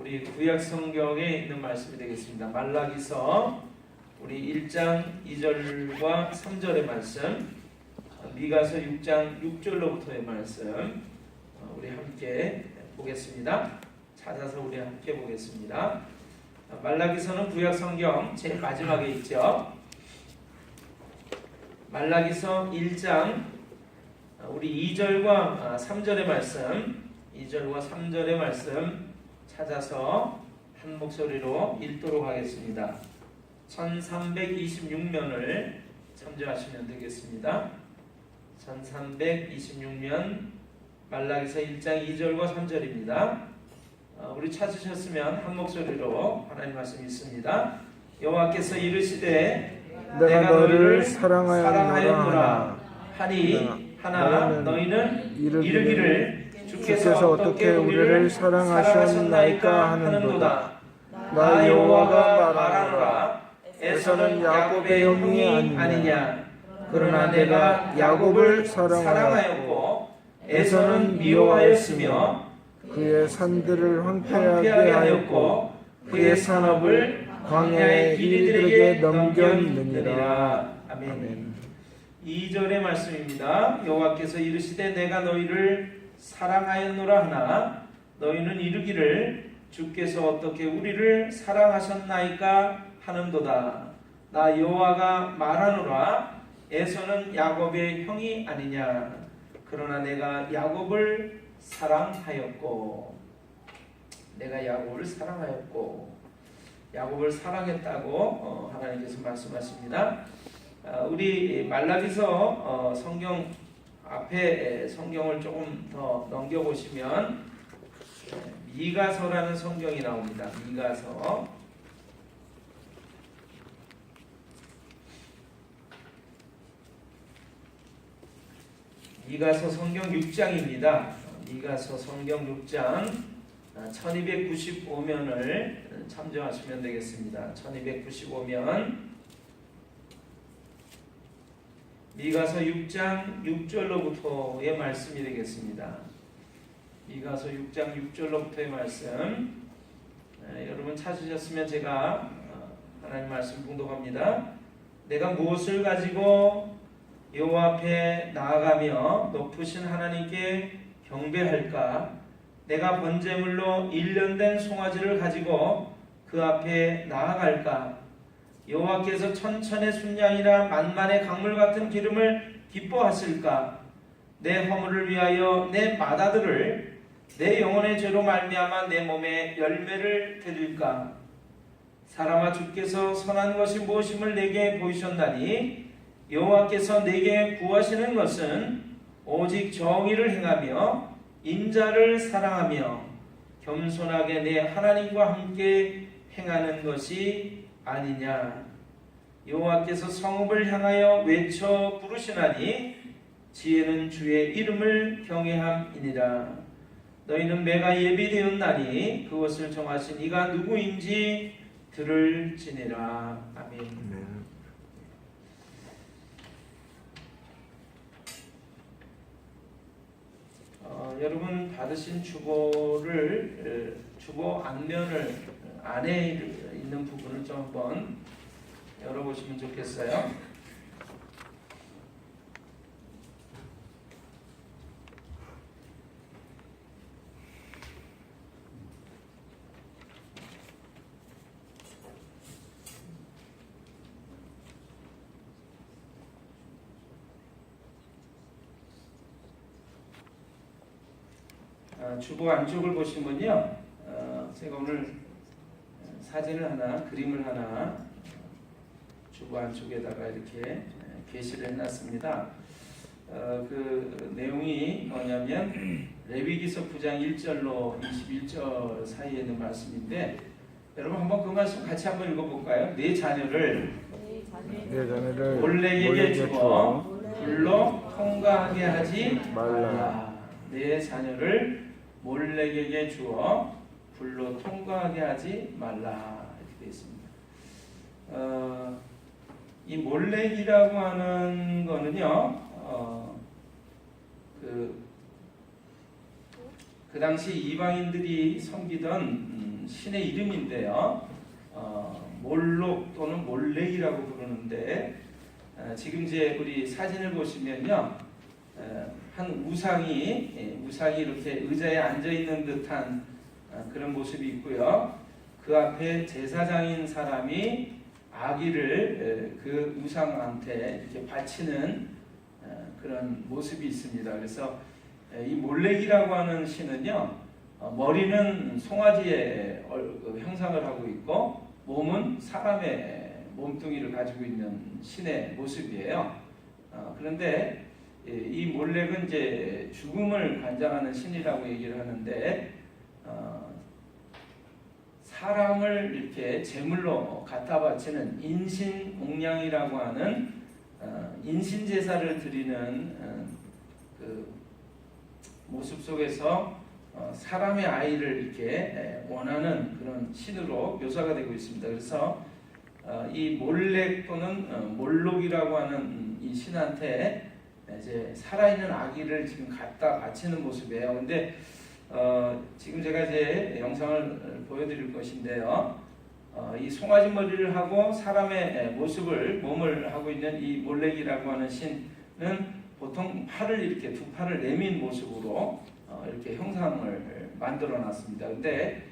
우리 구약 성경에 있는 말씀이 되겠습니다. 말라기서 우리 1장 2절과 3절의 말씀, 미가서 6장 6절로부터의 말씀 우리 함께 보겠습니다. 찾아서 우리 함께 보겠습니다. 말라기서는 구약 성경 제일 마지막에 있죠. 말라기서 1장 우리 2절과 3절의 말씀, 2절과 3절의 말씀 찾아서 한 목소리로 읽도록 하겠습니다. 1326면을 참조하시면 되겠습니다. 1326면 말라기서 1장 2절과 3절입니다. 우리 찾으셨으면 한 목소리로 하나님 말씀 있습니다. 여호와께서 이르시되 내가 너희를 사랑하였노라 하니 하나 너희는 이르기를 주께서 어떻게 우리를 사랑하셨나이까 하는도다. 나 여호와가 말하노라 에서는 야곱의 형이 아니냐. 그러나 내가 야곱을 사랑하였고 에서는 미워하였으며 그의 산들을 황폐하게 하였고 그의 산업을 광야의 길이들에게 넘겼느니라. 아멘. 2절의 말씀입니다. 여호와께서 이르시되 내가 너희를 사랑하였노라 하나 너희는 이르기를 주께서 어떻게 우리를 사랑하셨나이까 하는도다. 나 여호와가 말하노라 에서는 야곱의 형이 아니냐. 그러나 내가 야곱을 사랑하였고 내가 야곱을 사랑하였고 야곱을 사랑했다고 하나님께서 말씀하십니다. 우리 말라기서 성경 앞에 성경을 조금 더 넘겨보시면 미가서라는 성경이 나옵니다. 미가서 성경 6장입니다. 미가서 성경 6장 1295면을 참조하시면 되겠습니다. 1295면 미가서 6장 6절로부터의 말씀이 되겠습니다. 미가서 6장 6절로부터의 말씀. 여러분 찾으셨으면 제가 하나님 말씀 봉독합니다. 내가 무엇을 가지고 여호와 앞에 나아가며 높으신 하나님께 경배할까? 내가 번제물로 1년 된 송아지를 가지고 그 앞에 나아갈까? 여호와께서 천천의 순양이나 만만의 강물 같은 기름을 기뻐하실까? 내 허물을 위하여 내 맏아들을 내 영혼의 죄로 말미암아 내 몸에 열매를 드릴까? 사람아 주께서 선한 것이 무엇임을 내게 보이셨나니 여호와께서 내게 구하시는 것은 오직 정의를 행하며 인자를 사랑하며 겸손하게 내 하나님과 함께 행하는 것이 아니냐. 여호와께서 성읍을 향하여 외쳐 부르시나니 지혜는 주의 이름을 경외함이니라. 너희는 매가 예비되었나니 그것을 정하신 이가 누구인지 들을지니라. 아멘. 여러분 받으신 주보를 주보 앞면을 안에 있는 부분을 좀 한번 열어보시면 좋겠어요. 주보 안쪽을 보시면요, 제가 오늘 사진을 하나, 그림을 하나 주보 안쪽에다가 이렇게 게시를 해놨습니다. 그 내용이 뭐냐면 레위기서 9장 1절로 21절 사이에 있는 말씀인데, 여러분 한번 그 말씀 같이 한번 읽어볼까요? 내 자녀를 몰렉에게 주어 불로 통과하게 하지 말라. 내 자녀를 몰렉에게 주어 불로 통과하게 하지 말라. 이렇게 되어 있습니다. 이 몰렉이라고 하는 거는요, 그 당시 이방인들이 섬기던 신의 이름인데요. 몰록 또는 몰렉이라고 부르는데 지금 이제 우리 사진을 보시면요, 한 우상이 이렇게 의자에 앉아 있는 듯한 그런 모습이 있고요. 그 앞에 제사장인 사람이 아기를 그 우상한테 이렇게 바치는 그런 모습이 있습니다. 그래서 이 몰렉이라고 하는 신은요, 머리는 송아지의 형상을 하고 있고 몸은 사람의 몸뚱이를 가지고 있는 신의 모습이에요. 그런데 이 몰렉은 이제 죽음을 관장하는 신이라고 얘기를 하는데 사람을 이렇게 제물로 갖다 바치는 인신공양이라고 하는 인신 제사를 드리는 그 모습 속에서 사람의 아이를 이렇게 원하는 그런 신으로 묘사가 되고 있습니다. 그래서 이 몰렉 또는 몰록이라고 하는 이 신한테 이제 살아있는 아기를 지금 갖다 바치는 모습이에요. 근데 지금 제가 이제 영상을 보여드릴 것인데요. 이 송아지 머리를 하고 사람의 몸을 하고 있는 이 몰렉이라고 하는 신은 보통 팔을 이렇게 두 팔을 내민 모습으로 이렇게 형상을 만들어 놨습니다. 근데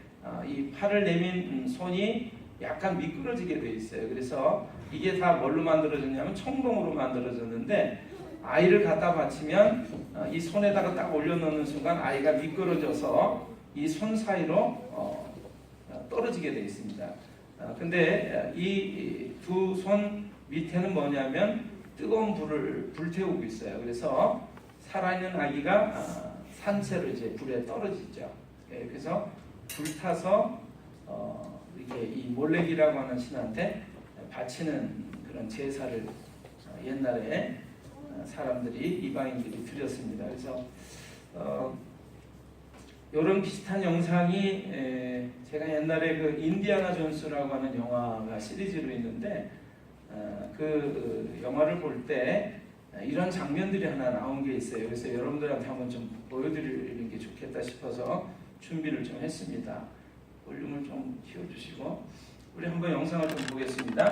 이 팔을 내민 손이 약간 미끄러지게 돼 있어요. 그래서 이게 다 뭘로 만들어졌냐면 청동으로 만들어졌는데 아이를 갖다 바치면 이 손에다가 딱 올려놓는 순간 아이가 미끄러져서 이 손 사이로 떨어지게 돼 있습니다. 근데 이 두 손 밑에는 뭐냐면 뜨거운 불을 불태우고 있어요. 그래서 살아있는 아기가 산채로 이제 불에 떨어지죠. 그래서 불타서 이렇게 이 몰렉이라고 하는 신한테 바치는 그런 제사를 옛날에 사람들이 이방인들이 드렸습니다. 그래서 이런 비슷한 영상이 제가 옛날에 그 인디아나 존스라고 하는 영화가 시리즈로 있는데 그 영화를 볼 때 이런 장면들이 하나 나온 게 있어요. 그래서 여러분들한테 한번 좀 보여드리는 게 좋겠다 싶어서 준비를 좀 했습니다. 볼륨을 좀 키워주시고 우리 한번 영상을 좀 보겠습니다.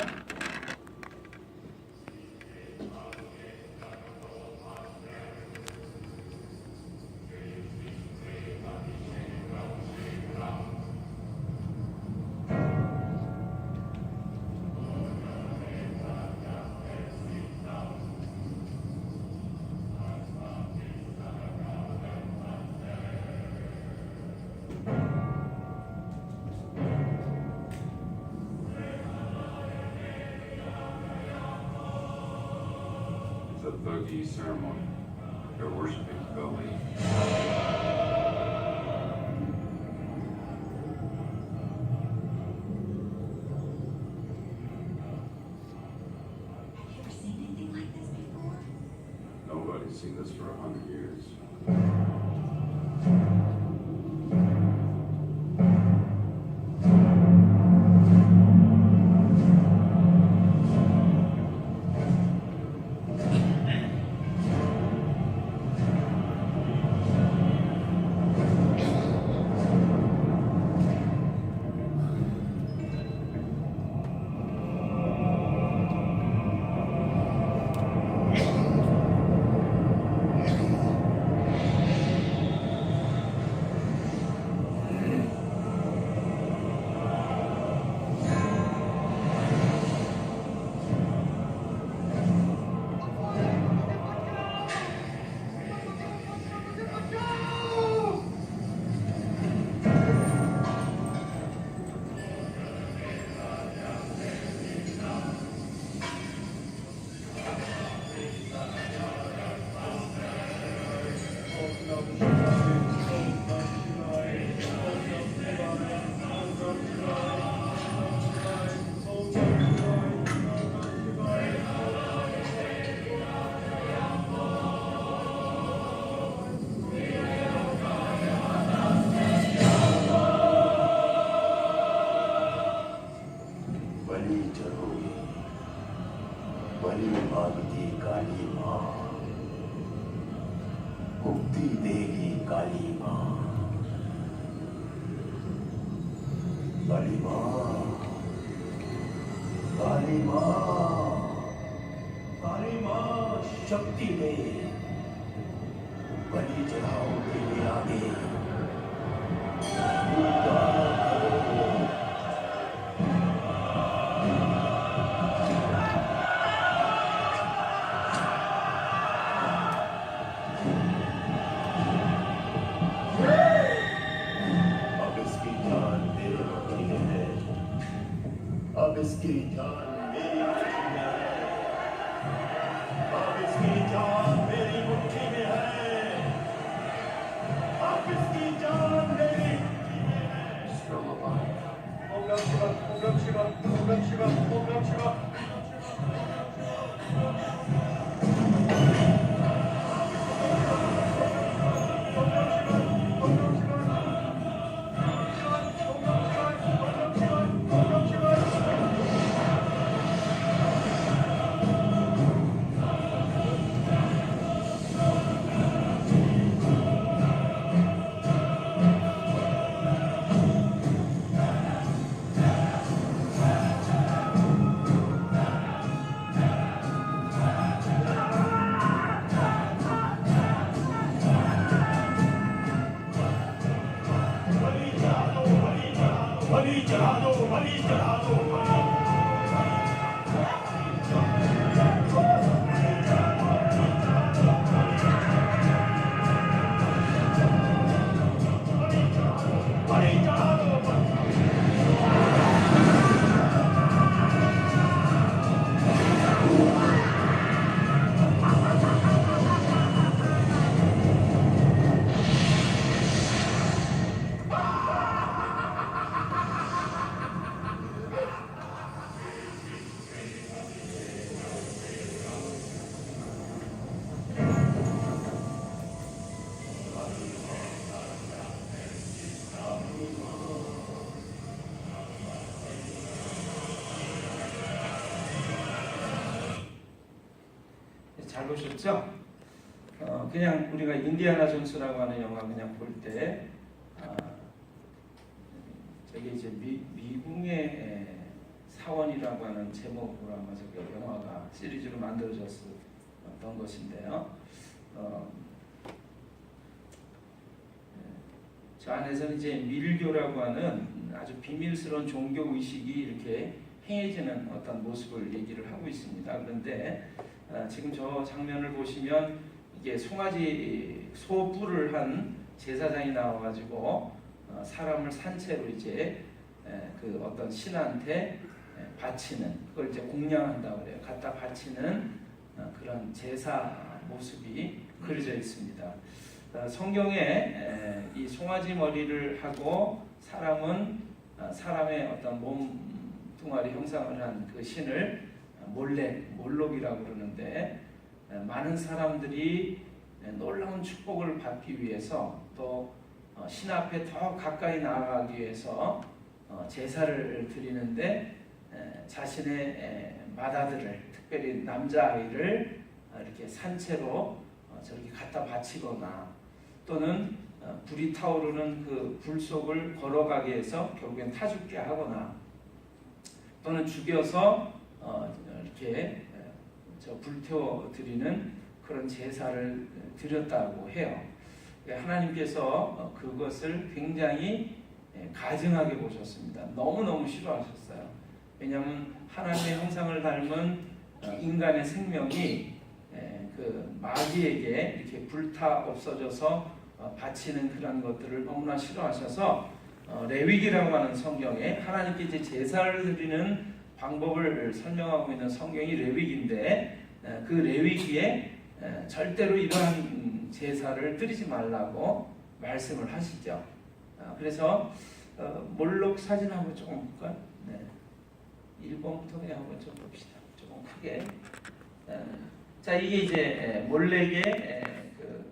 The Bogey ceremony. They're worshiping Bogey. Have you ever seen anything like this before? Nobody's seen this for 100 years. बलि भागती काली माँ, मुक्ति देगी काली माँ। 가리마, 가리마, 가리마, शक्ति बलि चढ़ाओ तेरे आगे अब इसकी जान मेरे मुट्ठी में है अब इसकी जान मेरी मुट्ठी में है अब इसकी जान मेरी मुट्ठी में है अब इसकी जान मेरी मुट्ठी में है Still alive. ओम नमः शिवाय ओम नमः शिवाय ओम नमः शिवाय ओम नमः शिवाय बलि चढ़ा दो बलि चढ़ा दो बलि चढ़ा दो 잘 보셨죠? 그냥 우리가 인디아나 존스라고 하는 영화 그냥 볼 때 저게 이제 미궁의 사원이라고 하는 제목으로 아마 저기 영화가 시리즈로 만들어졌던 것인데요. 저 안에서는 이제 밀교라고 하는 아주 비밀스러운 종교 의식이 이렇게 행해지는 어떤 모습을 얘기를 하고 있습니다. 그런데 지금 저 장면을 보시면 이게 송아지 소뿔을 한 제사장이 나와가지고 사람을 산채로 이제 그 어떤 신한테 바치는 그걸 이제 공양한다고 그래요. 갖다 바치는 그런 제사 모습이 그려져 있습니다. 성경에 이 송아지 머리를 하고 사람은 사람의 어떤 몸뚱아리 형상을 한 그 신을 몰록이라고 그러는데 많은 사람들이 놀라운 축복을 받기 위해서 또 신 앞에 더 가까이 나아가기 위해서 제사를 드리는데 자신의 맏아들을 특별히 남자아이를 이렇게 산채로 저렇게 갖다 바치거나 또는 불이 타오르는 그 불 속을 걸어가게 해서 결국엔 타 죽게 하거나 또는 죽여서 이렇게 불태워 드리는 그런 제사를 드렸다고 해요. 하나님께서 그것을 굉장히 가증하게 보셨습니다. 너무너무 싫어하셨어요. 왜냐하면 하나님의 형상을 닮은 인간의 생명이 그 마귀에게 이렇게 불타 없어져서 바치는 그런 것들을 너무나 싫어하셔서 레위기라고 하는 성경에 하나님께 이제 제사를 드리는 방법을 설명하고 있는 성경이 레위기인데 그 레위기에 절대로 이러한 제사를 드리지 말라고 말씀을 하시죠. 그래서 몰록 사진 한번 조금 볼까요? 네. 1번부터 그냥 한번 좀 봅시다. 조금 크게. 자, 이게 이제 몰렉의 그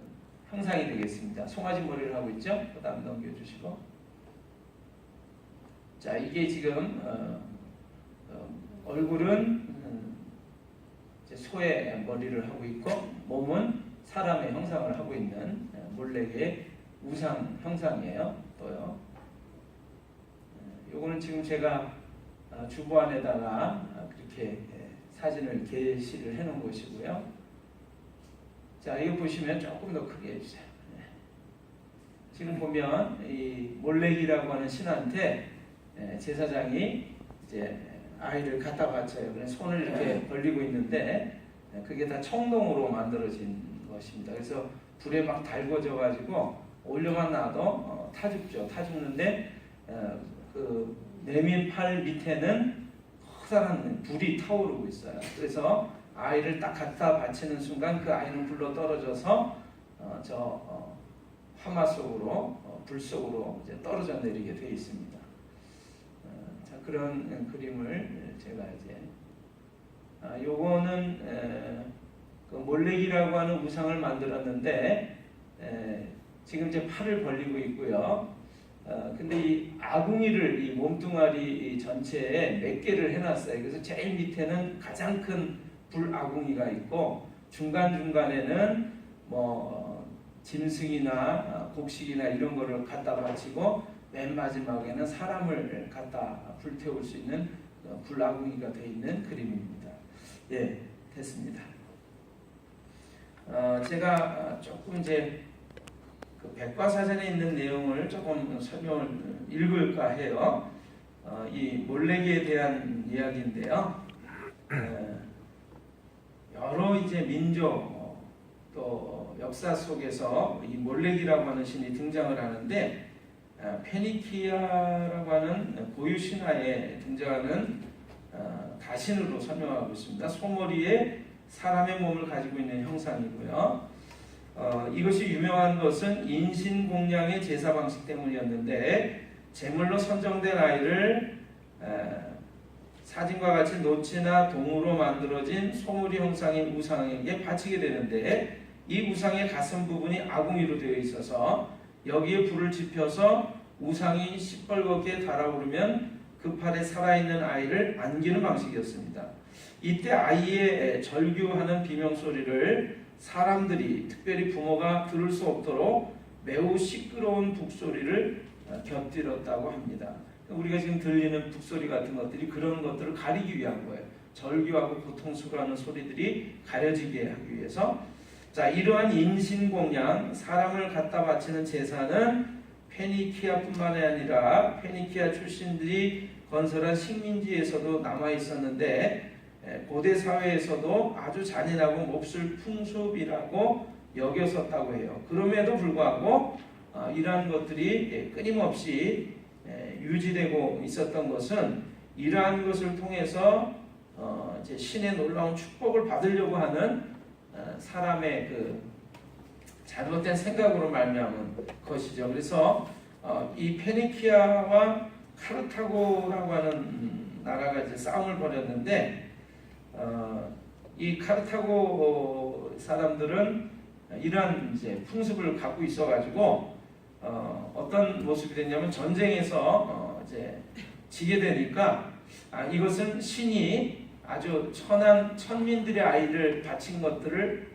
형상이 되겠습니다. 송아지 머리를 하고 있죠. 그다음 넘겨주시고. 자, 이게 지금 얼굴은 이제 소의 머리를 하고 있고 몸은 사람의 형상을 하고 있는 몰렉의 우상 형상이에요. 또요. 요거는 요거는 지금 제가 주보안에다가 그렇게 사진을 게시를 해 놓은 것이고요. 자, 이거 보시면 조금 더 크게 해주세요. 지금 보면 이 몰렉이라고 하는 신한테 제사장이 이제 아이를 갖다 바쳐요. 그래서 손을 이렇게 벌리고 있는데 그게 다 청동으로 만들어진 것입니다. 그래서 불에 막 달궈져 가지고 올려만 놔도 타 죽죠. 타 죽는데 그 내민 팔 밑에는 커다란 불이 타오르고 있어요. 그래서 아이를 딱 갖다 바치는 순간 그 아이는 불로 떨어져서 화마 속으로 불 속으로 이제 떨어져 내리게 되어 있습니다. 자, 그런 그림을 제가 이제 요거는 그 몰렉이라고 하는 우상을 만들었는데 지금 이제 팔을 벌리고 있고요. 근데 이 아궁이를 이 몸뚱아리 전체에 몇 개를 해놨어요. 그래서 제일 밑에는 가장 큰 불 아궁이가 있고 중간중간에는 뭐 짐승이나 곡식이나 이런 거를 갖다 바치고 맨 마지막에는 사람을 갖다 불태울 수 있는 불 아궁이가 되어 있는 그림입니다. 예, 됐습니다. 제가 조금 이제 그 백과사전에 있는 내용을 조금 설명을 읽을까 해요. 이 몰렉에 대한 이야기인데요. 여러 이제 민족 또 역사 속에서 이 몰렉이라고 하는 신이 등장을 하는데 페니키아라고 하는 고유 신화에 등장하는 가신으로 설명하고 있습니다. 소머리에 사람의 몸을 가지고 있는 형상이고요. 이것이 유명한 것은 인신공양의 제사 방식 때문이었는데 제물로 선정된 아이를 사진과 같이 노치나 동으로 만들어진 소머리 형상인 우상에게 바치게 되는데 이 우상의 가슴 부분이 아궁이로 되어 있어서 여기에 불을 지펴서 우상이 시뻘겋게 달아오르면 그 팔에 살아있는 아이를 안기는 방식이었습니다. 이때 아이의 절규하는 비명소리를 사람들이 특별히 부모가 들을 수 없도록 매우 시끄러운 북소리를 곁들였다고 합니다. 우리가 지금 들리는 북소리 같은 것들이 그런 것들을 가리기 위한 거예요. 절규하고 고통스러워하는 소리들이 가려지게 하기 위해서. 자, 이러한 인신공양, 사람을 갖다 바치는 제사는 페니키아뿐만이 아니라 페니키아 출신들이 건설한 식민지에서도 남아 있었는데 고대 사회에서도 아주 잔인하고 몹쓸 풍습이라고 여겼었다고 해요. 그럼에도 불구하고 이러한 것들이 끊임없이 유지되고 있었던 것은 이러한 것을 통해서 이제 신의 놀라운 축복을 받으려고 하는 사람의 그 잘못된 생각으로 말미암은 것이죠. 그래서 이 페니키아와 카르타고라고 하는 나라가 이제 싸움을 벌였는데 이 카르타고 사람들은 이러한 이제 풍습을 갖고 있어가지고 어떤 모습이 됐냐면 전쟁에서 이제 지게 되니까 이것은 신이 아주 천민들의 아이를 바친 것들을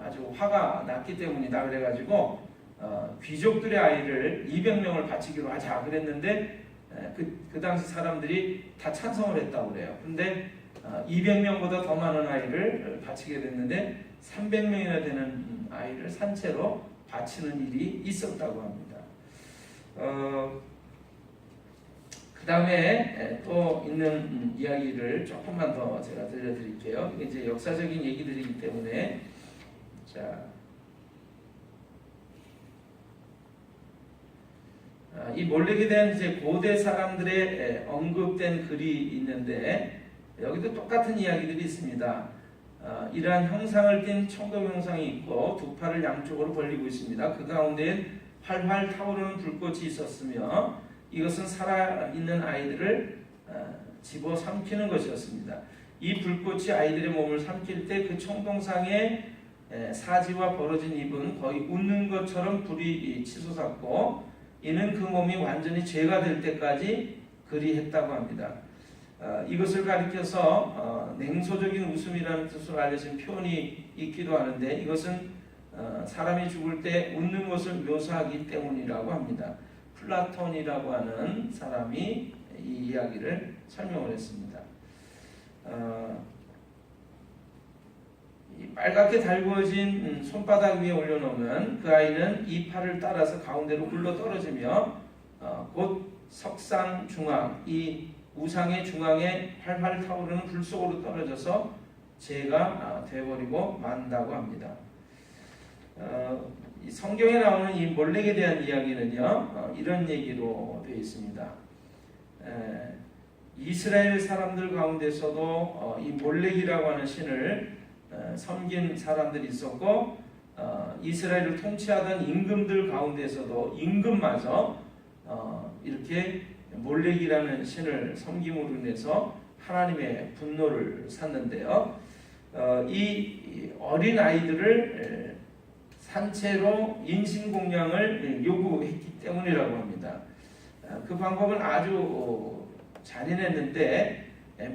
아주 화가 났기 때문이다 그래가지고 귀족들의 아이를 200명을 바치기로 하자 그랬는데 그 당시 사람들이 다 찬성을 했다고 그래요. 근데 200명보다 더 많은 아이를 바치게 됐는데 300명이나 되는 아이를 산채로 바치는 일이 있었다고 합니다. 그 다음에 또 있는 이야기를 조금만 더 제가 들려드릴게요. 이게 이제 역사적인 얘기들이기 때문에 자, 이 몰렉에 대한 이제 고대 사람들의 언급된 글이 있는데 여기도 똑같은 이야기들이 있습니다. 이러한 형상을 띤 청동 형상이 있고 두 팔을 양쪽으로 벌리고 있습니다. 그 가운데엔 활활 타오르는 불꽃이 있었으며 이것은 살아있는 아이들을 집어삼키는 것이었습니다. 이 불꽃이 아이들의 몸을 삼킬 때 그 청동상의 사지와 벌어진 입은 거의 웃는 것처럼 불이 치솟았고 이는 그 몸이 완전히 죄가 될 때까지 그리했다고 합니다. 이것을 가리켜서 냉소적인 웃음이라는 뜻으로 알려진 표현이 있기도 하는데 이것은 사람이 죽을 때 웃는 것을 묘사하기 때문이라고 합니다. 플라톤이라고 하는 사람이 이 이야기를 설명을 했습니다. 이 빨갛게 달구어진 손바닥 위에 올려놓으면 그 아이는 이 팔을 따라서 가운데로 굴러 떨어지며 곧 석상 중앙, 이 우상의 중앙에 활활 타오르는 불 속으로 떨어져서 죄가 되어버리고 만다고 합니다. 이 성경에 나오는 이 몰렉에 대한 이야기는요, 이런 얘기로 되어 있습니다. 이스라엘 사람들 가운데서도 이 몰렉이라고 하는 신을 섬긴 사람들이 있었고, 이스라엘을 통치하던 임금들 가운데서도 임금마저 이렇게 몰렉이라는 신을 섬김으로 인해서 하나님의 분노를 샀는데요. 이 어린 아이들을 산채로 인신공양을 요구했기 때문이라고 합니다. 그 방법은 아주 잔인했는데,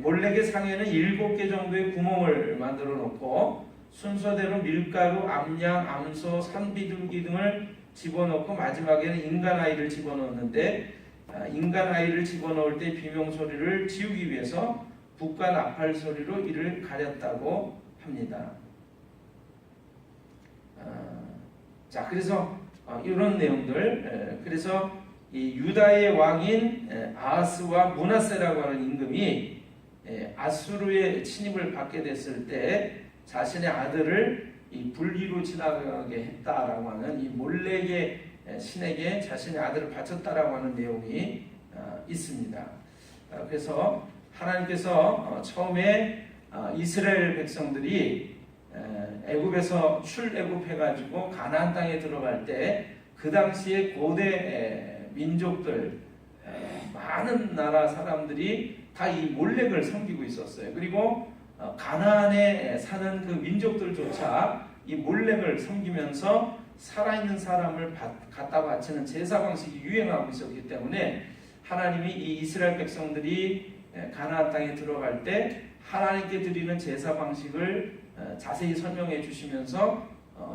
몰렉의 상에는 7개 정도의 구멍을 만들어 놓고 순서대로 밀가루, 암양, 암소, 산비둘기 등을 집어넣고 마지막에는 인간 아이를 집어넣었는데, 인간 아이를 집어넣을 때 비명 소리를 지우기 위해서 북과 나팔 소리로 이를 가렸다고 합니다. 자, 그래서 이런 내용들, 그래서 이 유다의 왕인 아하스와 므낫세라고 하는 임금이 아수르의 침입을 받게 됐을 때 자신의 아들을 이 불리로 지나가게 했다라고 하는 이 몰렉의 신에게 자신의 아들을 바쳤다라고 하는 내용이 있습니다. 그래서 하나님께서 처음에 이스라엘 백성들이 애굽에서 출애굽해가지고 가나안 땅에 들어갈 때 그 당시에 고대 민족들, 많은 나라 사람들이 다 이 몰렉을 섬기고 있었어요. 그리고 가나안에 사는 그 민족들조차 이 몰렉을 섬기면서 살아있는 사람을 갖다 바치는 제사 방식이 유행하고 있었기 때문에 하나님이 이 이스라엘 백성들이 가나안 땅에 들어갈 때 하나님께 드리는 제사 방식을 자세히 설명해 주시면서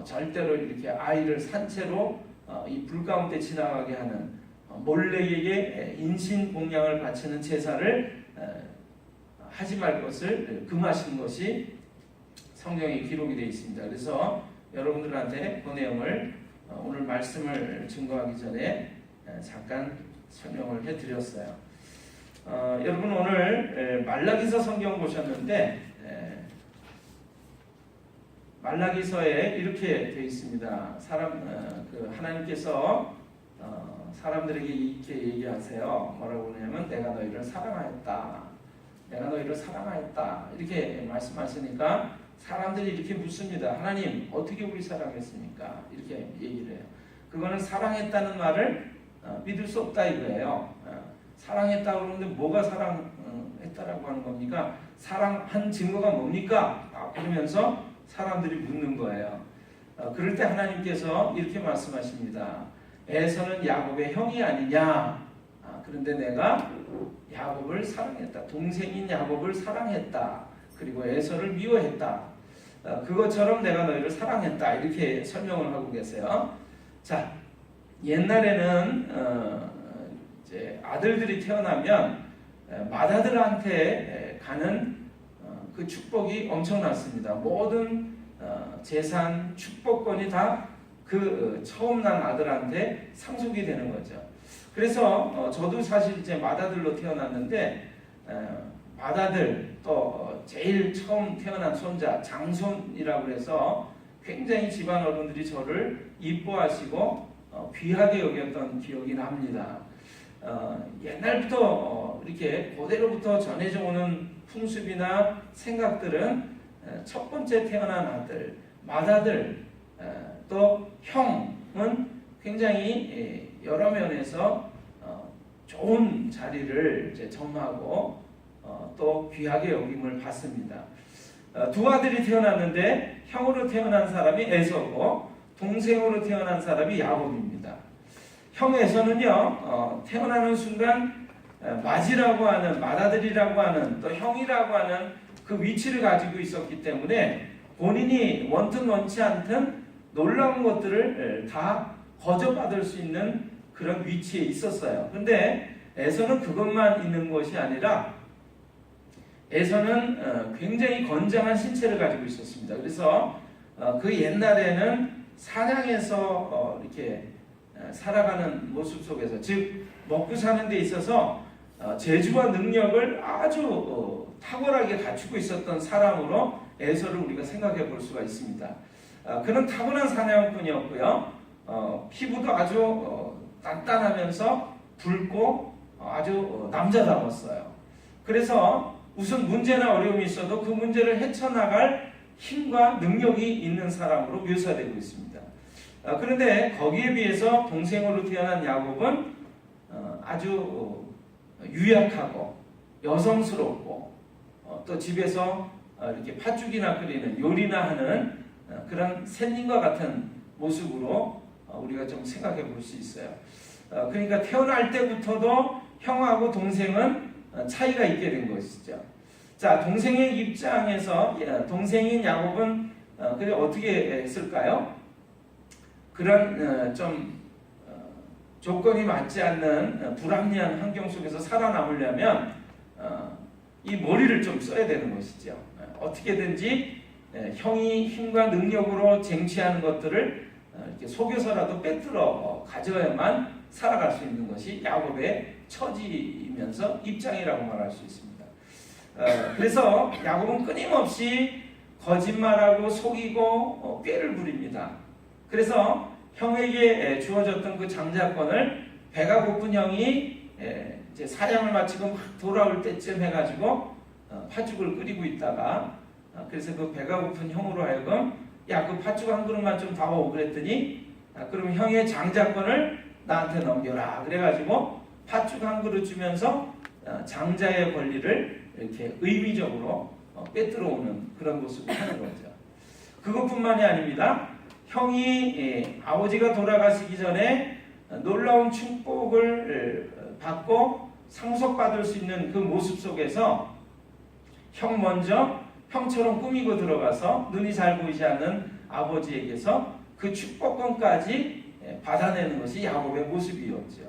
절대로 이렇게 아이를 산채로 이 불 가운데 지나가게 하는 몰렉에게 인신 공양을 바치는 제사를 하지 말 것을 금하신 것이 성경에 기록이 되어 있습니다. 그래서 여러분들한테 그 내용을 오늘 말씀을 증거하기 전에 잠깐 설명을 해드렸어요. 여러분 오늘 말라기서 성경 보셨는데 말라기서에 이렇게 되어 있습니다. 하나님께서 사람들에게 이렇게 얘기하세요. 뭐라고 하냐면 내가 너희를 사랑하였다. 내가 너희를 사랑하였다. 이렇게 말씀하시니까 사람들이 이렇게 묻습니다. 하나님 어떻게 우리 사랑했습니까? 이렇게 얘기를 해요. 그거는 사랑했다는 말을 믿을 수 없다 이거예요. 사랑했다고 그러는데 뭐가 사랑했다라고 하는 겁니까? 사랑한 증거가 뭡니까? 그러면서 사람들이 묻는 거예요. 그럴 때 하나님께서 이렇게 말씀하십니다. 에서는 야곱의 형이 아니냐? 그런데 내가 야곱을 사랑했다. 동생인 야곱을 사랑했다. 그리고 에서를 미워했다. 그것처럼 내가 너희를 사랑했다. 이렇게 설명을 하고 계세요. 자, 옛날에는 이제 아들들이 태어나면 맏아들한테 가는 그 축복이 엄청났습니다. 모든 재산, 축복권이 다 그 처음 난 아들한테 상속이 되는 거죠. 그래서 저도 사실 이제 맏아들로 태어났는데 맏아들 또 제일 처음 태어난 손자 장손이라고 해서 굉장히 집안 어른들이 저를 이뻐하시고 귀하게 여겼던 기억이 납니다. 옛날부터 이렇게 고대로부터 전해져 오는 풍습이나 생각들은 첫 번째 태어난 아들, 맏아들, 또 형은 굉장히 여러 면에서 좋은 자리를 이제 점하고 또 귀하게 여김을 받습니다. 두 아들이 태어났는데 형으로 태어난 사람이 에서고 동생으로 태어난 사람이 야곱입니다. 형 에서는요 태어나는 순간 맏이라고 하는 맏아들이라고 하는 또 형이라고 하는 그 위치를 가지고 있었기 때문에 본인이 원튼 원치 않든 놀라운 것들을 다 거저받을 수 있는 그런 위치에 있었어요. 근데 에서는 그것만 있는 것이 아니라 에서는 굉장히 건장한 신체를 가지고 있었습니다. 그래서 그 옛날에는 사냥해서 이렇게 살아가는 모습 속에서, 즉 먹고 사는 데 있어서 재주와 능력을 아주 탁월하게 갖추고 있었던 사람으로 에서를 우리가 생각해 볼 수가 있습니다. 그는 타고난 사냥꾼이었고요. 피부도 아주 단단하면서 붉고 아주 남자다웠어요. 그래서 무슨 문제나 어려움이 있어도 그 문제를 헤쳐나갈 힘과 능력이 있는 사람으로 묘사되고 있습니다. 그런데 거기에 비해서 동생으로 태어난 야곱은 아주 유약하고 여성스럽고 또 집에서 이렇게 팥죽이나 끓이는 요리나 하는 그런 샌님과 같은 모습으로 우리가 좀 생각해 볼 수 있어요. 그러니까 태어날 때부터도 형하고 동생은 차이가 있게 된 것이죠. 자, 동생의 입장에서 동생인 야곱은 그래 어떻게 했을까요? 그런 좀 조건이 맞지 않는 불합리한 환경 속에서 살아남으려면 이 머리를 좀 써야 되는 것이죠. 어떻게든지 형이 힘과 능력으로 쟁취하는 것들을 이렇게 속여서라도 빼들어 가져야만 살아갈 수 있는 것이 야곱의 처지이면서 입장이라고 말할 수 있습니다. 그래서 야곱은 끊임없이 거짓말하고 속이고 꾀를 부립니다. 그래서 형에게 주어졌던 그 장자권을 배가 고픈 형이 이제 사냥을 마치고 막 돌아올 때쯤 해가지고 팥죽을 끓이고 있다가 그래서 그 배가 고픈 형으로 하여금 야, 그 팥죽 한 그릇만 좀 다오 그랬더니 그럼 형의 장자권을 나한테 넘겨라 그래가지고 팥죽 한 그릇 주면서 장자의 권리를 이렇게 의미적으로 빼들어오는 그런 모습을 하는 거죠. 그것뿐만이 아닙니다. 형이 아버지가 돌아가시기 전에 놀라운 축복을 받고 상속받을 수 있는 그 모습 속에서 형 먼저 형처럼 꾸미고 들어가서 눈이 잘 보이지 않는 아버지에게서 그 축복권까지 받아내는 것이 야곱의 모습이었죠.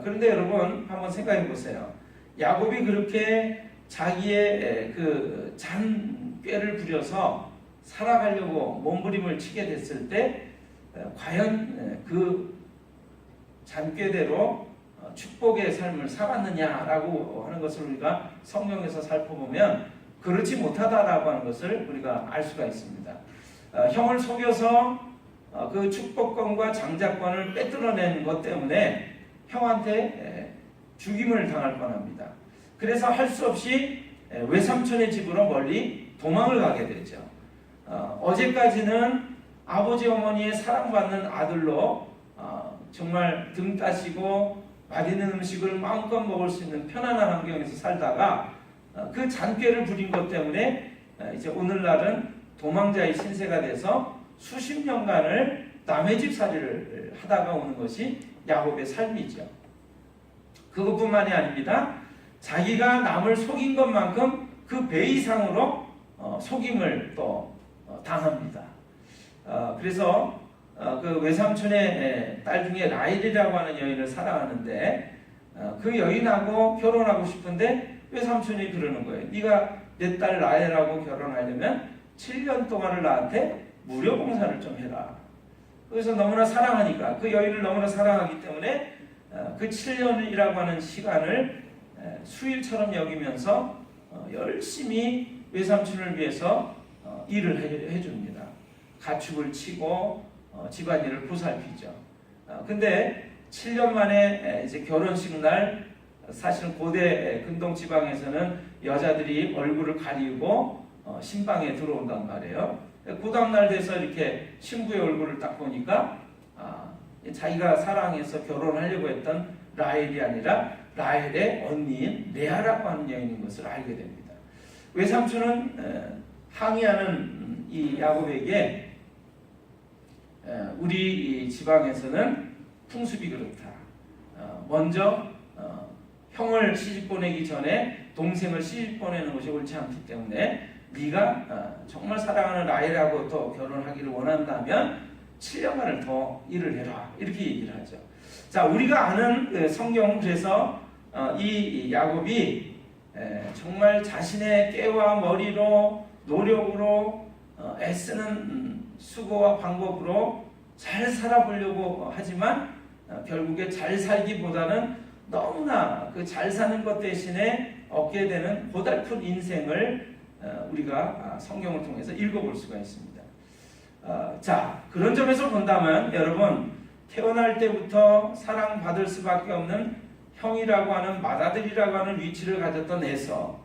그런데 여러분 한번 생각해 보세요. 야곱이 그렇게 자기의 그 잔꾀를 부려서 살아가려고 몸부림을 치게 됐을 때 과연 그 잔꾀대로 축복의 삶을 살았느냐라고 하는 것을 우리가 성경에서 살펴보면 그렇지 못하다라고 하는 것을 우리가 알 수가 있습니다. 형을 속여서 그 축복권과 장자권을 빼들어낸 것 때문에 형한테 죽임을 당할 뻔합니다. 그래서 할 수 없이 외삼촌의 집으로 멀리 도망을 가게 되죠. 어제까지는 아버지 어머니의 사랑받는 아들로 정말 등 따시고 맛있는 음식을 마음껏 먹을 수 있는 편안한 환경에서 살다가 그 잔꾀를 부린 것 때문에 이제 오늘날은 도망자의 신세가 돼서 수십 년간을 남의 집 살이를 하다가 오는 것이 야곱의 삶이죠. 그것뿐만이 아닙니다. 자기가 남을 속인 것만큼 그 배 이상으로 속임을 또 당합니다. 그래서 그 외삼촌의 딸 중에 라헬이라고 하는 여인을 사랑하는데 그 여인하고 결혼하고 싶은데 외삼촌이 그러는 거예요. 네가 내 딸 라헬하고 결혼하려면 7년 동안을 나한테 무료 봉사를 좀 해라. 그래서 너무나 사랑하니까 그 여인을 너무나 사랑하기 때문에 그 7년이라고 하는 시간을 수일처럼 여기면서 열심히 외삼촌을 위해서 일을 해줍니다. 가축을 치고 집안일을 보살피죠. 근데 7년 만에 이제 결혼식 날 사실은 고대 근동 지방에서는 여자들이 얼굴을 가리고 신방에 들어온단 말이에요. 그 다음날 돼서 이렇게 신부의 얼굴을 딱 보니까 자기가 사랑해서 결혼하려고 했던 라헬이 아니라 라헬의 언니인 레아라고 하는 여인인 것을 알게 됩니다. 외삼촌은 항의하는 이 야곱에게 우리 지방에서는 풍습이 그렇다. 먼저 형을 시집 보내기 전에 동생을 시집 보내는 것이 옳지 않기 때문에 네가 정말 사랑하는 라헬하고 또 결혼하기를 원한다면 7년간을 더 일을 해라. 이렇게 얘기를 하죠. 자, 우리가 아는 그 성경 그래서 이 야곱이 정말 자신의 깨와 머리로 노력으로 애쓰는 수고와 방법으로 잘 살아보려고 하지만 결국에 잘 살기보다는 너무나 그 잘 사는 것 대신에 얻게 되는 고달픈 인생을 우리가 성경을 통해서 읽어볼 수가 있습니다. 자, 그런 점에서 본다면 여러분, 태어날 때부터 사랑받을 수밖에 없는 형이라고 하는 맏아들이라고 하는 위치를 가졌던 에서,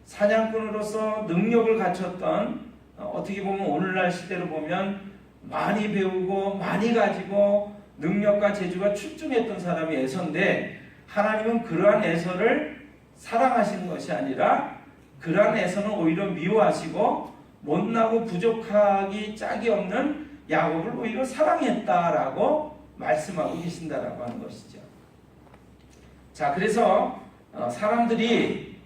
사냥꾼으로서 능력을 갖췄던, 어떻게 보면 오늘날 시대로 보면 많이 배우고 많이 가지고 능력과 재주가 출중했던 사람이 에서인데, 하나님은 그러한 에서를 사랑하시는 것이 아니라 그러한 에서는 오히려 미워하시고 못나고 부족하기 짝이 없는 야곱을 오히려 사랑했다라고 말씀하고 계신다라고 하는 것이죠. 자, 그래서 사람들이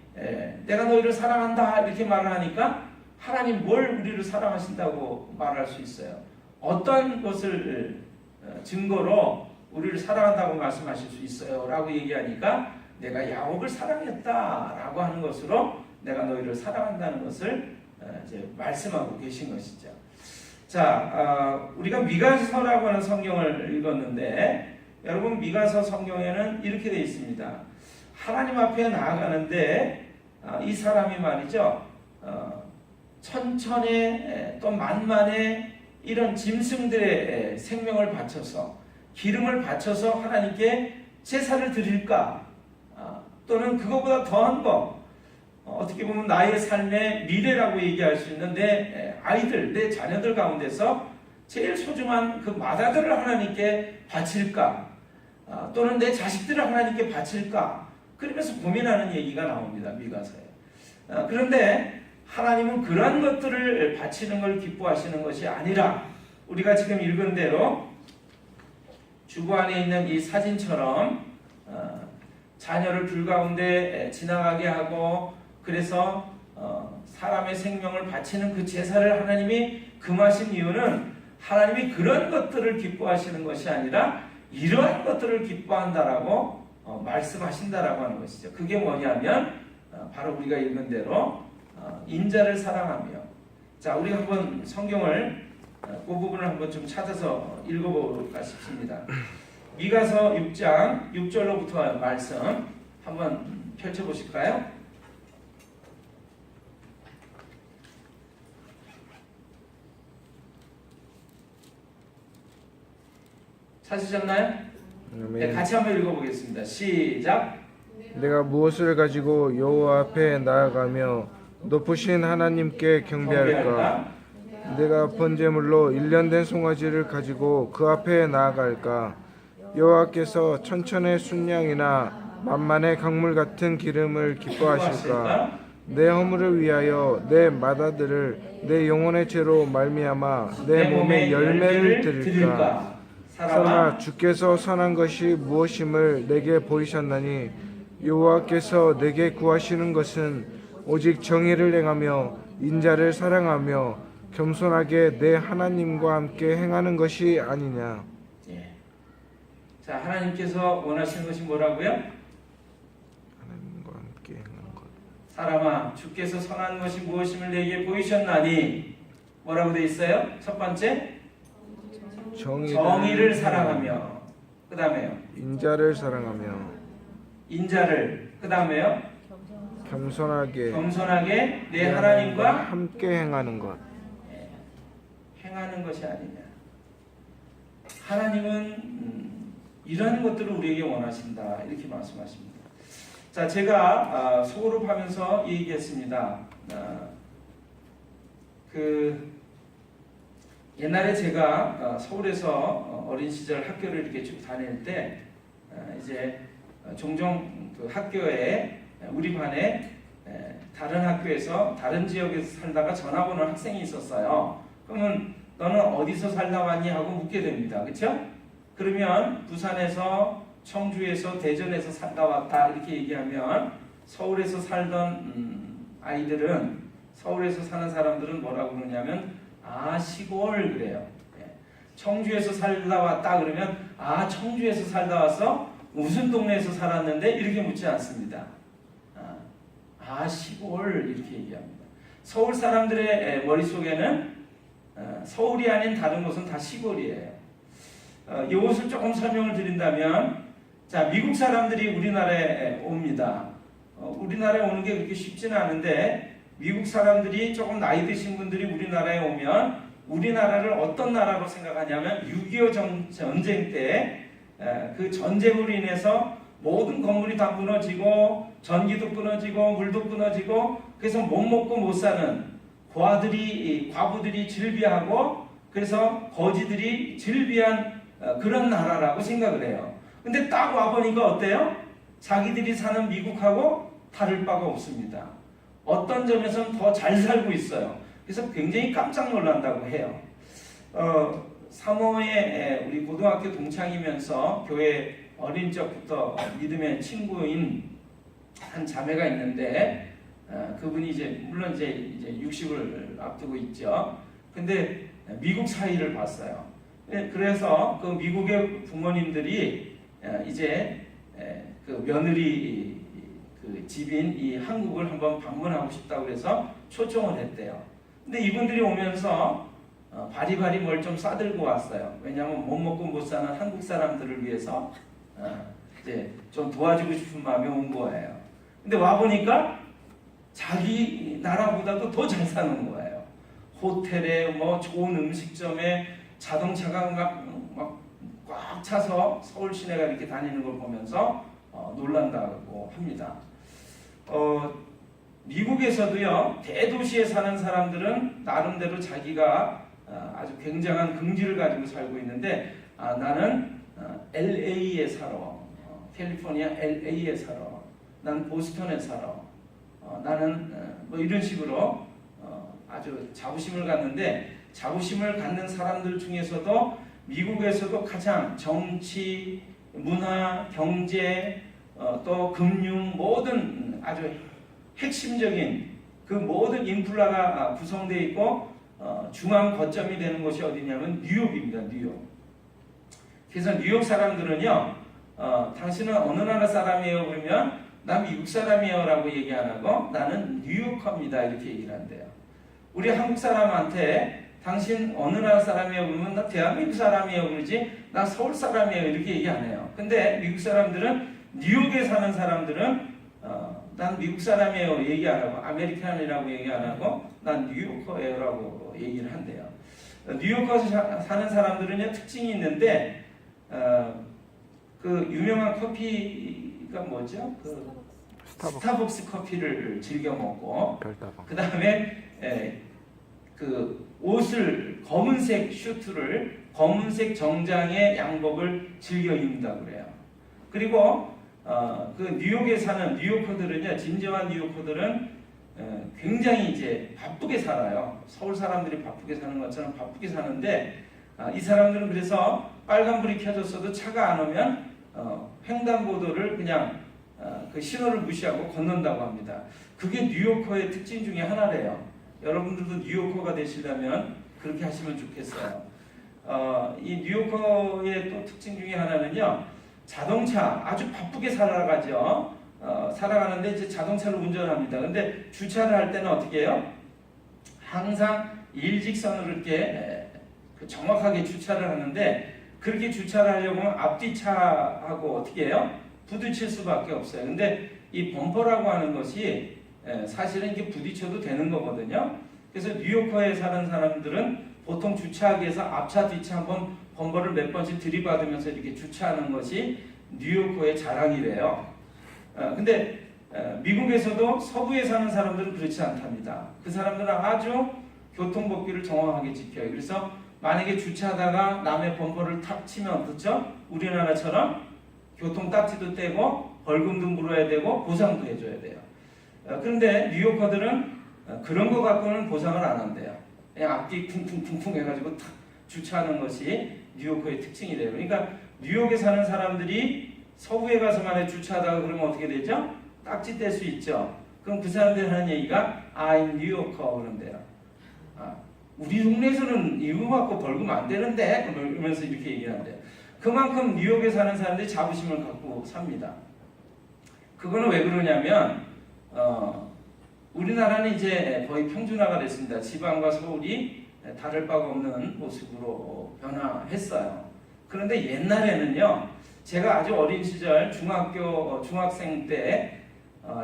내가 너희를 사랑한다 이렇게 말을 하니까 하나님 뭘 우리를 사랑하신다고 말할 수 있어요? 어떤 것을 증거로 우리를 사랑한다고 말씀하실 수 있어요? 라고 얘기하니까 내가 야곱을 사랑했다라고 하는 것으로 내가 너희를 사랑한다는 것을 이제 말씀하고 계신 것이죠. 자, 우리가 미가서라고 하는 성경을 읽었는데 여러분, 미가서 성경에는 이렇게 되어 있습니다. 하나님 앞에 나아가는데 이 사람이 말이죠, 천천에 또 만만에 이런 짐승들의 생명을 바쳐서 기름을 바쳐서 하나님께 제사를 드릴까? 또는 그거보다 더한 거, 어떻게 보면 나의 삶의 미래라고 얘기할 수 있는 내 아이들, 내 자녀들 가운데서 제일 소중한 그 맏아들을 하나님께 바칠까? 또는 내 자식들을 하나님께 바칠까? 그러면서 고민하는 얘기가 나옵니다. 미가서에. 그런데 하나님은 그런 것들을 바치는 걸 기뻐하시는 것이 아니라 우리가 지금 읽은 대로 주부 안에 있는 이 사진처럼 자녀를 불 가운데 지나가게 하고 그래서 사람의 생명을 바치는 그 제사를 하나님이 금하신 이유는 하나님이 그런 것들을 기뻐하시는 것이 아니라 이러한 것들을 기뻐한다라고 말씀하신다라고 하는 것이죠. 그게 뭐냐면 바로 우리가 읽은 대로 인자를 사랑하며, 자, 우리 한번 성경을 그 부분을 한번 좀 찾아서 읽어볼까 싶습니다. 미가서 6장 6절로부터 말씀 한번 펼쳐보실까요? 찾으셨나요? 네, 같이 한번 읽어보겠습니다. 시작. 내가 무엇을 가지고 여호와 앞에 나아가며 높으신 하나님께 경배할까? 내가 번제물로 1년 된 송아지를 가지고 그 앞에 나아갈까? 여호와께서 천천의 순양이나 만만의 강물 같은 기름을 기뻐하실까? 내 허물을 위하여 내 맏아들을 내 영혼의 죄로 말미암아 내 몸에 열매를 드릴까? 그러나 주께서 선한 것이 무엇임을 내게 보이셨나니 여호와께서 내게 구하시는 것은 오직 정의를 행하며 인자를 사랑하며 겸손하게 내 하나님과 함께 행하는 것이 아니냐. 예. 자, 하나님께서 원하시는 것이 뭐라고요? 하나님과 함께 행하는 것. 사람아, 주께서 선한 것이 무엇임을 내게 보이셨나니 뭐라고 돼 있어요? 첫 번째, 정의를 사랑하며, 그 다음에요, 인자를 사랑하며, 인자를, 그 다음에요, 겸손하게 내 하나님과 함께 행하는 것. 행하는 것이 아니냐. 하나님은 이런 것들을 우리에게 원하신다, 이렇게 말씀하십니다. 자, 제가 소그룹하면서 얘기했습니다. 옛날에 제가 서울에서 어린 시절 학교를 이렇게 쭉 다닐 때 이제 종종 그 학교에 우리 반에 다른 학교에서 다른 지역에서 살다가 전학 오는 학생이 있었어요. 그러면 너는 어디서 살다 왔니? 하고 묻게 됩니다. 그렇죠? 그러면 부산에서, 청주에서, 대전에서 살다 왔다 이렇게 얘기하면 서울에서 살던 아이들은, 서울에서 사는 사람들은 뭐라고 그러냐면 시골 그래요. 청주에서 살다 왔다 그러면 아, 청주에서 살다 와서 무슨 동네에서 살았는데 이렇게 묻지 않습니다. 시골 이렇게 얘기합니다. 서울 사람들의 머릿속에는 서울이 아닌 다른 곳은 다 시골이에요. 이것을 조금 설명을 드린다면, 자, 미국 사람들이 우리나라에 옵니다. 우리나라에 오는 게 그렇게 쉽지는 않은데, 미국 사람들이 조금 나이 드신 분들이 우리나라에 오면 우리나라를 어떤 나라로 생각하냐면 6.25 전쟁 때 그 전쟁으로 인해서 모든 건물이 다 무너지고 전기도 끊어지고 물도 끊어지고, 그래서 못 먹고 못 사는 과부들이 즐비하고, 그래서 거지들이 즐비한 그런 나라라고 생각을 해요. 근데 딱 와보니까 어때요? 자기들이 사는 미국하고 다를 바가 없습니다. 어떤 점에서는 더 잘 살고 있어요. 그래서 굉장히 깜짝 놀란다고 해요. 사모에 우리 고등학교 동창이면서 교회 어린 적부터 믿음의 친구인 한 자매가 있는데, 그분이 이제 물론 이제 60을 앞두고 있죠. 근데 미국 사위를 봤어요. 그래서 그 미국의 부모님들이 이제 그 며느리 그 집인 이 한국을 한번 방문하고 싶다고 해서 초청을 했대요. 근데 이분들이 오면서 바리바리 뭘 좀 싸들고 왔어요. 왜냐하면 못 먹고 못 사는 한국 사람들을 위해서 이제 좀 도와주고 싶은 마음에 온 거예요. 근데 와 보니까 자기 나라보다도 더 잘 사는 거예요. 호텔에 뭐 좋은 음식점에 자동차가 막 꽉 차서 서울 시내가 이렇게 다니는 걸 보면서 놀란다고 합니다. 미국에서도요, 대도시에 사는 사람들은 나름대로 자기가 아주 굉장한 긍지를 가지고 살고 있는데, 나는 LA에 살아, 캘리포니아 LA에 살아, 난 보스턴에 살아, 나는 뭐 이런 식으로 아주 자부심을 갖는데, 자부심을 갖는 사람들 중에서도 미국에서도 가장 정치, 문화, 경제, 또 금융 모든 아주 핵심적인 그 모든 인플라가 구성되어 있고 중앙 거점이 되는 곳이 어디냐면 뉴욕입니다. 뉴욕. 그래서 뉴욕 사람들은요, 당신은 어느 나라 사람이에요? 그러면 난 미국 사람이에요 라고 얘기 안 하고 나는 뉴요커입니다 이렇게 얘기를 한대요. 우리 한국 사람한테 당신 어느 나라 사람이에요? 그러면 나 대한민국 사람이에요 그러지, 나 서울 사람이에요 이렇게 얘기 안 해요. 근데 미국 사람들은, 뉴욕에 사는 사람들은 난 미국 사람이에요 얘기 안 하고, 아메리칸이라고 얘기 안 하고 난 뉴요커예요 라고 얘기를 한대요. 뉴요커에서 사는 사람들은요, 특징이 있는데, 그 유명한 커피가 뭐죠? 그 스타벅스 커피를 즐겨 먹고, 그 다음에 그 옷을 검은색 슈트를 검은색 정장의 양복을 즐겨 입는다고 그래요. 그리고 그 뉴욕에 사는 뉴요커들은요, 진정한 뉴요커들은 굉장히 이제 바쁘게 살아요. 서울 사람들이 바쁘게 사는 것처럼 바쁘게 사는데, 이 사람들은 그래서 빨간불이 켜졌어도 차가 안 오면 횡단보도를 그냥 그 신호를 무시하고 건넌다고 합니다. 그게 뉴요커의 특징 중에 하나래요. 여러분들도 뉴요커가 되시려면 그렇게 하시면 좋겠어요. 이 뉴요커의 또 특징 중에 하나는요, 자동차 아주 바쁘게 살아가죠. 살아가는데 이제 자동차를 운전합니다. 근데 주차를 할 때는 어떻게 해요? 항상 일직선으로 이렇게 정확하게 주차를 하는데, 그렇게 주차를 하려고 하면 앞뒤차하고 어떻게 해요? 부딪힐 수밖에 없어요. 근데 이 범퍼라고 하는 것이 사실은 이게 부딪혀도 되는 거거든요. 그래서 뉴요커에 사는 사람들은 보통 주차하기 위해서 앞차 뒤차 한번 범퍼를 몇 번씩 들이받으면서 이렇게 주차하는 것이 뉴요커의 자랑이래요. 근데 미국에서도 서부에 사는 사람들은 그렇지 않답니다. 그 사람들은 아주 교통법규를 정확하게 지켜요. 그래서 만약에 주차하다가 남의 범퍼를 탁 치면 어떻죠? 우리나라처럼 교통 딱지도 떼고 벌금도 물어야 되고 보상도 해줘야 돼요. 그런데 뉴요커들은 그런 거 갖고는 보상을 안 한대요. 그냥 앞뒤 쿵쿵쿵쿵 해가지고 탁 주차하는 것이 뉴요커의 특징이래요. 그러니까 뉴욕에 사는 사람들이 서부에 가서 만약 주차하다가 그러면 어떻게 되죠? 딱지 뗄 수 있죠. 그럼 그 사람들이 하는 얘기가 I'm 뉴요커 그런데요. 우리 동네에서는 이거 갖고 벌금 안 되는데 그러면서 이렇게 얘기한대요. 그만큼 뉴욕에 사는 사람들이 자부심을 갖고 삽니다. 그거는 왜 그러냐면 우리나라는 이제 거의 평준화가 됐습니다. 지방과 서울이 다를 바가 없는 모습으로 변화했어요. 그런데 옛날에는요, 제가 아주 어린 시절 중학생 때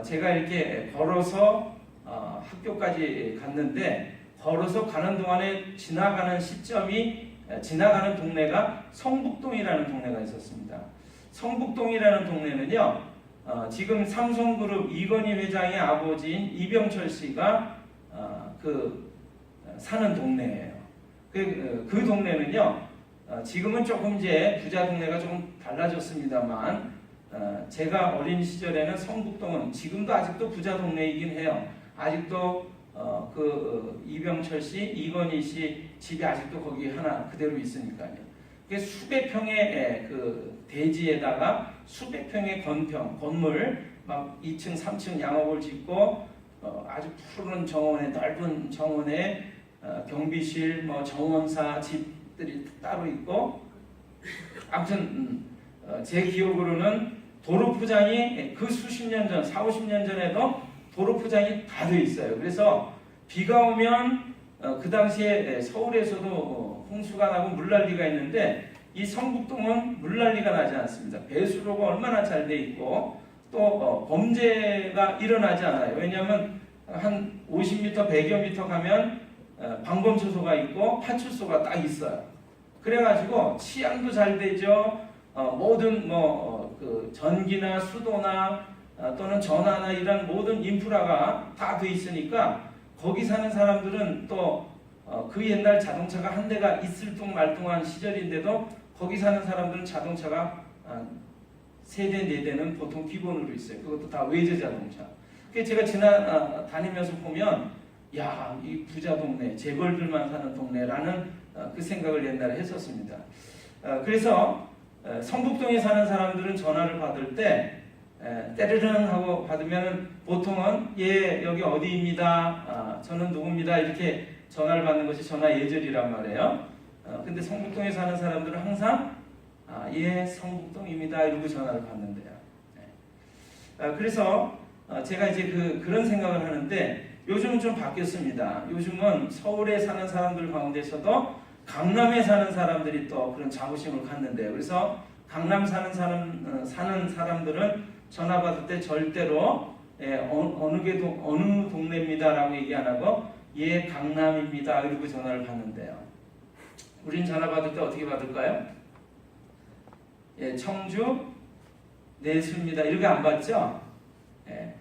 제가 이렇게 걸어서 학교까지 갔는데, 걸어서 가는 동안에 지나가는 동네가 성북동이라는 동네가 있었습니다. 성북동이라는 동네는요, 지금 삼성그룹 이건희 회장의 아버지인 이병철 씨가 사는 동네예요. 그 동네는요, 지금은 조금 이제 부자 동네가 조금 달라졌습니다만, 제가 어린 시절에는 성북동은 지금도 아직도 부자 동네이긴 해요. 아직도 이병철 씨, 이건희 씨 집이 아직도 거기 하나 그대로 있으니까요. 수백 평의 그 대지에다가 수백 평의 건물, 막 2층, 3층 양옥을 짓고 아주 푸른 정원에, 넓은 정원에 경비실, 뭐 정원사 집들이 따로 있고, 아무튼 제 기억으로는 도로포장이 그 수십 년 전, 40~50년 전에도 도로포장이 다 돼 있어요. 그래서 비가 오면 그 당시에 서울에서도 홍수가 나고 물난리가 있는데, 이 성북동은 물난리가 나지 않습니다. 배수로가 얼마나 잘 돼 있고, 또 범죄가 일어나지 않아요. 왜냐하면 한 50m, 100여 미터 가면 방범초소가 있고 파출소가 딱 있어요. 그래가지고 치안도 잘 되죠. 모든 그 전기나 수도나 또는 전화나 이런 모든 인프라가 다 돼 있으니까, 거기 사는 사람들은 또 그 옛날 자동차가 한 대가 있을 둥 말둥한 시절인데도 거기 사는 사람들은 자동차가 3대, 4대는 보통 기본으로 있어요. 그것도 다 외제 자동차. 그래서 제가 다니면서 보면, 야, 이 부자 동네, 재벌들만 사는 동네라는 그 생각을 옛날에 했었습니다. 그래서 성북동에 사는 사람들은 전화를 받을 때 때르릉 하고 받으면 보통은 예, 여기 어디입니다. 저는 누구입니다. 이렇게 전화를 받는 것이 전화 예절이란 말이에요. 근데 성북동에 사는 사람들은 항상 예, 성북동입니다. 이러고 전화를 받는데요. 그래서 제가 이제 그런 생각을 하는데, 요즘은 좀 바뀌었습니다. 요즘은 서울에 사는 사람들 가운데서도 강남에 사는 사람들이 또 그런 자부심을 갖는데요. 그래서 강남 사는 사람들은 전화 받을 때 절대로 어느 동네입니다라고 얘기 안 하고 예, 강남입니다. 이러고 전화를 받는데요. 우린 전화 받을 때 어떻게 받을까요? 예, 청주 내수입니다. 이렇게 안 받죠? 예.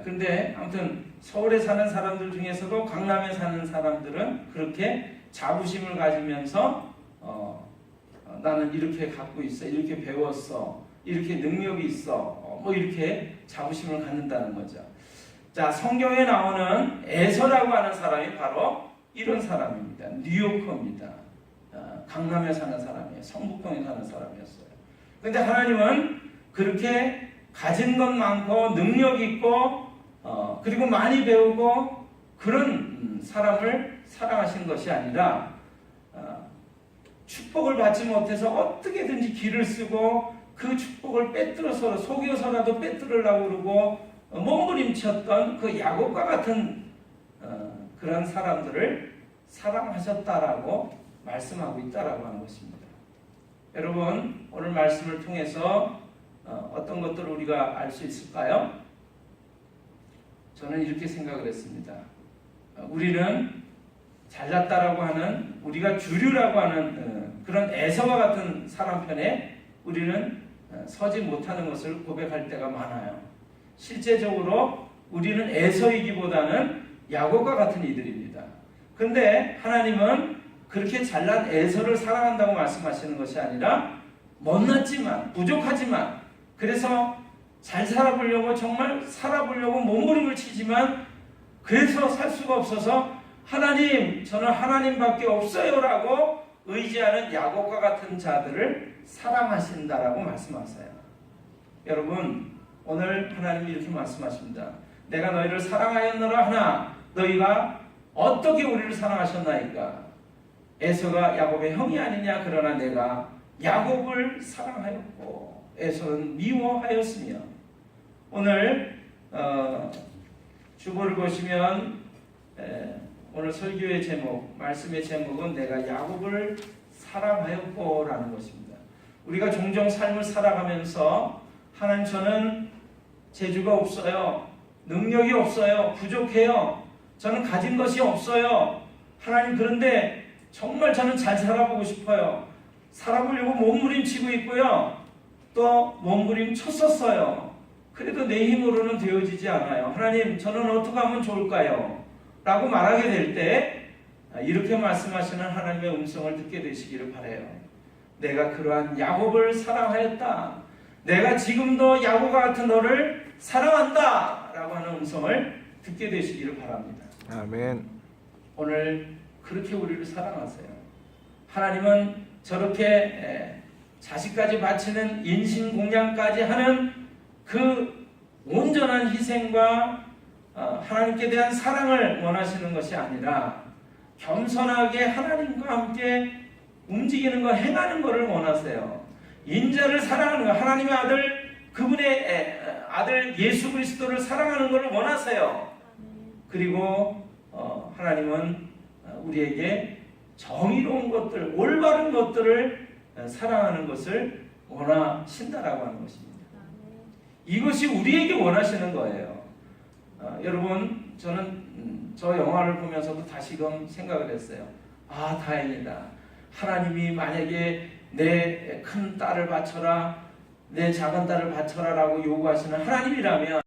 근데 아무튼 서울에 사는 사람들 중에서도 강남에 사는 사람들은 그렇게 자부심을 가지면서 나는 이렇게 갖고 있어, 이렇게 배웠어, 이렇게 능력이 있어, 뭐 이렇게 자부심을 갖는다는 거죠. 자, 성경에 나오는 에서라고 하는 사람이 바로 이런 사람입니다. 뉴요커입니다. 강남에 사는 사람이에요. 성북동에 사는 사람이었어요. 그런데 하나님은 그렇게 가진 것 많고 능력 있고 그리고 많이 배우고 그런 사람을 사랑하신 것이 아니라 축복을 받지 못해서 어떻게든지 길을 쓰고 그 축복을 빼뜨려서 속여서라도 빼뜨리려고 그러고 몸부림쳤던 그 야곱과 같은 그런 사람들을 사랑하셨다라고 말씀하고 있다라고 하는 것입니다. 여러분, 오늘 말씀을 통해서 어떤 것들을 우리가 알 수 있을까요? 저는 이렇게 생각을 했습니다. 우리는 잘났다라고 하는, 우리가 주류라고 하는 그런 에서와 같은 사람 편에 우리는 서지 못하는 것을 고백할 때가 많아요. 실제적으로 우리는 에서이기보다는 야곱과 같은 이들입니다. 그런데 하나님은 그렇게 잘난 에서를 사랑한다고 말씀하시는 것이 아니라 못났지만 부족하지만 그래서 잘 살아보려고 정말 살아보려고 몸부림을 치지만 그래서 살 수가 없어서 하나님, 저는 하나님밖에 없어요라고 의지하는 야곱과 같은 자들을 사랑하신다라고 말씀하세요. 여러분, 오늘 하나님이 이렇게 말씀하십니다. 내가 너희를 사랑하였노라 하나 너희가 어떻게 우리를 사랑하셨나이까? 에서가 야곱의 형이 아니냐? 그러나 내가 야곱을 사랑하였고 에서는 미워하였으며. 오늘 주보를 보시면 오늘 설교의 제목, 말씀의 제목은 내가 야곱을 사랑하였고 라는 것입니다. 우리가 종종 삶을 살아가면서 하나님, 저는 재주가 없어요, 능력이 없어요, 부족해요, 저는 가진 것이 없어요, 하나님 그런데 정말 저는 잘 살아보고 싶어요, 살아보려고 몸부림치고 있고요, 또 몸부림쳤었어요, 그래도 내 힘으로는 되어지지 않아요, 하나님 저는 어떻게 하면 좋을까요? 라고 말하게 될 때 이렇게 말씀하시는 하나님의 음성을 듣게 되시기를 바라요. 내가 그러한 야곱을 사랑하였다, 내가 지금도 야곱과 같은 너를 사랑한다 라고 하는 음성을 듣게 되시기를 바랍니다. 아멘. 오늘 그렇게 우리를 사랑하세요. 하나님은 저렇게 자식까지 바치는 인신공양까지 하는 그 온전한 희생과 하나님께 대한 사랑을 원하시는 것이 아니라 겸손하게 하나님과 함께 움직이는 거, 행하는 것을 원하세요. 인자를 사랑하는 것, 하나님의 아들, 그분의 아들 예수 그리스도를 사랑하는 것을 원하세요. 그리고 하나님은 우리에게 정의로운 것들, 올바른 것들을 사랑하는 것을 원하신다라고 하는 것입니다. 이것이 우리에게 원하시는 거예요. 여러분, 저는 저 영화를 보면서도 다시금 생각을 했어요. 아, 다행이다. 하나님이 만약에 내 큰 딸을 바쳐라, 내 작은 딸을 바쳐라 라고 요구하시는 하나님이라면